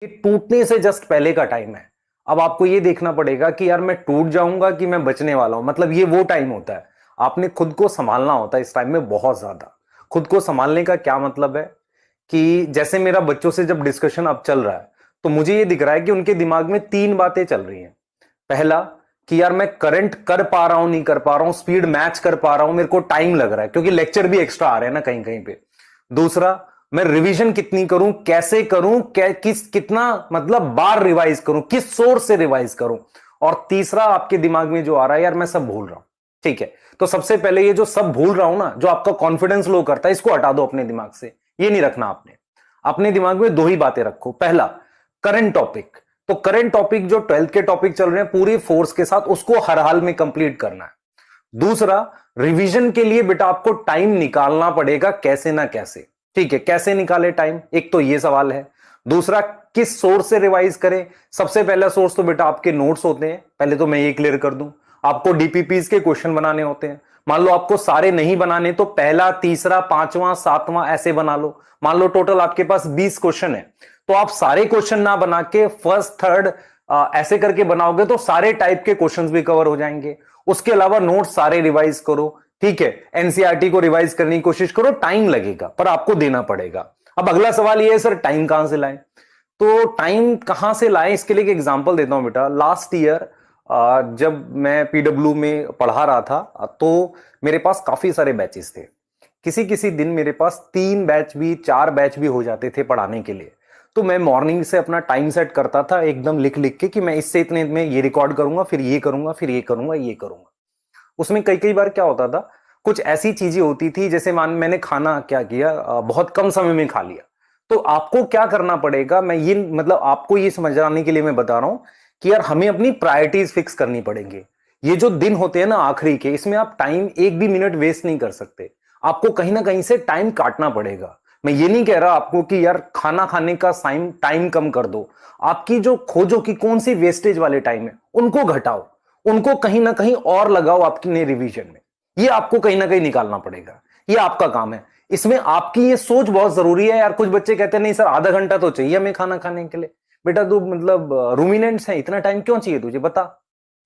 ये टूटने से जस्ट पहले का टाइम है। अब आपको ये देखना पड़ेगा कि यार मैं टूट जाऊंगा कि मैं बचने वाला हूं, मतलब ये वो टाइम होता है। आपने खुद को संभालना होता है इस टाइम में बहुत ज्यादा। खुद को संभालने का क्या मतलब है कि जैसे मेरा बच्चों से जब डिस्कशन अब चल रहा है, तो मुझे ये दिख रहा है कि उनके दिमाग में तीन बातें चल रही हैं। पहला, कि यार मैं करंट कर पा रहा हूं नहीं कर पा रहा हूं, स्पीड मैच कर पा रहा हूं, मेरे को टाइम लग रहा है क्योंकि लेक्चर भी एक्स्ट्रा आ रहे हैं ना कहीं कहीं पे। दूसरा, मैं रिवीजन कितनी करूं, कैसे करूं, कितना मतलब बार रिवाइज करूं, किस सोर्स से रिवाइज करूं। और तीसरा आपके दिमाग में जो आ रहा है, यार मैं सब भूल रहा हूं। ठीक है, तो सबसे पहले ये जो सब भूल रहा हूं ना, जो आपका कॉन्फिडेंस लो करता है, इसको हटा दो अपने दिमाग से। ये नहीं रखना आपने। अपने दिमाग में दो ही बातें रखो। पहला, करंट टॉपिक। तो करंट टॉपिक जो 12th के टॉपिक चल रहे हैं पूरी फोर्स के साथ, उसको हर हाल में कंप्लीट करना है। दूसरा, रिवीजन के लिए बेटा आपको टाइम निकालना पड़ेगा कैसे ना कैसे। ठीक है, कैसे निकाले टाइम, एक तो ये सवाल है। दूसरा, किस सोर्स से रिवाइज करें। सबसे पहला सोर्स तो बेटा आपके नोट्स होते हैं, पहले तो मैं ये क्लियर कर दूं। आपको डीपीपीस के क्वेश्चन बनाने होते हैं। मान लो आपको सारे नहीं बनाने, तो पहला, तीसरा, पांचवां, सातवां ऐसे बना लो। मान लो टोटल आपके पास 20 क्वेश्चन है, तो आप सारे क्वेश्चन ना बना के फर्स्ट थर्ड ऐसे करके बनाओगे तो सारे टाइप के क्वेश्चंस भी कवर हो जाएंगे। उसके अलावा नोट्स सारे रिवाइज करो। ठीक है, एनसीईआरटी को रिवाइज करने की कोशिश करो, टाइम लगेगा पर आपको देना पड़ेगा। अब अगला सवाल ये है, सर टाइम कहां से लाएं। तो टाइम कहां से लाएं, इसके लिए एक एग्जांपल देता हूं बेटा। लास्ट ईयर जब मैं पीडब्ल्यू में पढ़ा रहा था, तो मेरे पास काफी सारे बैचेस थे। किसी किसी दिन मेरे पास 3 बैच भी 4 बैच भी हो जाते थे पढ़ाने के लिए। तो मैं मॉर्निंग से अपना टाइम सेट करता था एकदम लिख लिख के कि मैं इससे इतने में ये रिकॉर्ड करूंगा, फिर ये करूंगा, फिर ये करूंगा, ये करूंगा। उसमें कई कई बार क्या होता था, कुछ ऐसी चीजें होती थी जैसे मान मैंने खाना क्या किया, बहुत कम समय में खा लिया। तो आपको क्या करना पड़ेगा, मैं ये मतलब आपको ये समझाने के लिए मैं बता रहा हूं कि यार हमें अपनी प्रायोरिटीज फिक्स करनी पड़ेंगी। ये जो दिन होते हैं ना आखिरी के, इसमें आप टाइम एक भी मिनट वेस्ट नहीं कर सकते। आपको कहीं ना कहीं से टाइम काटना पड़ेगा। मैं ये नहीं कह रहा आपको कि यार खाना खाने का टाइम कम कर दो। आपकी जो खोजो कि कौन सी वेस्टेज वाले टाइम है, उनको घटाओ, उनको कहीं ना कहीं और लगाओ आपकी नई रिवीजन में। ये आपको कहीं ना कहीं निकालना पड़ेगा, ये आपका काम है। इसमें आपकी ये सोच बहुत जरूरी है यार। कुछ बच्चे कहते हैं नहीं सर आधा घंटा तो चाहिए हमें खाना खाने के लिए। बेटा तू मतलब रूमिनेंट्स है, इतना टाइम क्यों चाहिए तुझे बता।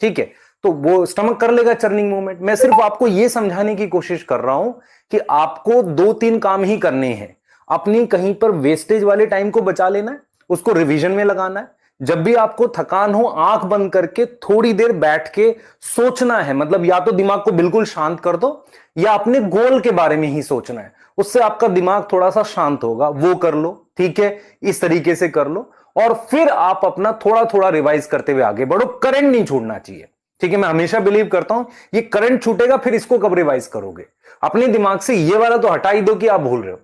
ठीक है, तो वो स्टमक कर लेगा चर्निंग मूवमेंट। मैं सिर्फ आपको यह समझाने की कोशिश कर रहा हूं कि आपको 2-3 काम ही करने हैं। अपनी कहीं पर वेस्टेज वाले टाइम को बचा लेना है, उसको रिवीजन में लगाना है। जब भी आपको थकान हो, आंख बंद करके थोड़ी देर बैठ के सोचना है। मतलब या तो दिमाग को बिल्कुल शांत कर दो, या अपने गोल के बारे में ही सोचना है। उससे आपका दिमाग थोड़ा सा शांत होगा, वो कर लो। ठीक है, इस तरीके से कर लो। और फिर आप अपना थोड़ा थोड़ा रिवाइज करते हुए आगे बढ़ो। करंट नहीं छोड़ना चाहिए। ठीक है, मैं हमेशा बिलीव करता हूं ये करंट छूटेगा फिर इसको कब रिवाइज करोगे। अपने दिमाग से ये वाला तो हटा ही दो कि आप भूल रहे हो।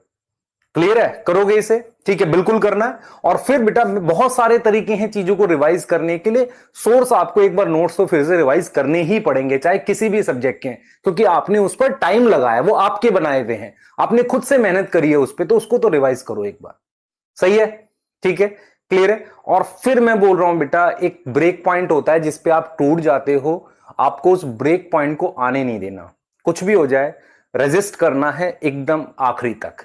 क्लियर है, करोगे इसे। ठीक है, बिल्कुल करना है। और फिर बेटा बहुत सारे तरीके हैं चीजों को रिवाइज करने के लिए। सोर्स आपको एक बार नोट्स तो फिर से रिवाइज करने ही पड़ेंगे, चाहे किसी भी सब्जेक्ट के हैं, क्योंकि आपने उस पर टाइम लगाया, वो आपके बनाए हुए हैं, आपने खुद से मेहनत करी है उस पर, तो उसको तो रिवाइज करो एक बार। सही है, ठीक है, क्लियर है। और फिर मैं बोल रहा हूं बेटा, एक ब्रेक पॉइंट होता है जिसपे आप टूट जाते हो। आपको उस ब्रेक पॉइंट को आने नहीं देना। कुछ भी हो जाए, रेजिस्ट करना है एकदम आखिरी तक।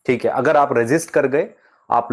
ठीक है, अगर आप रेजिस्ट कर गए, आप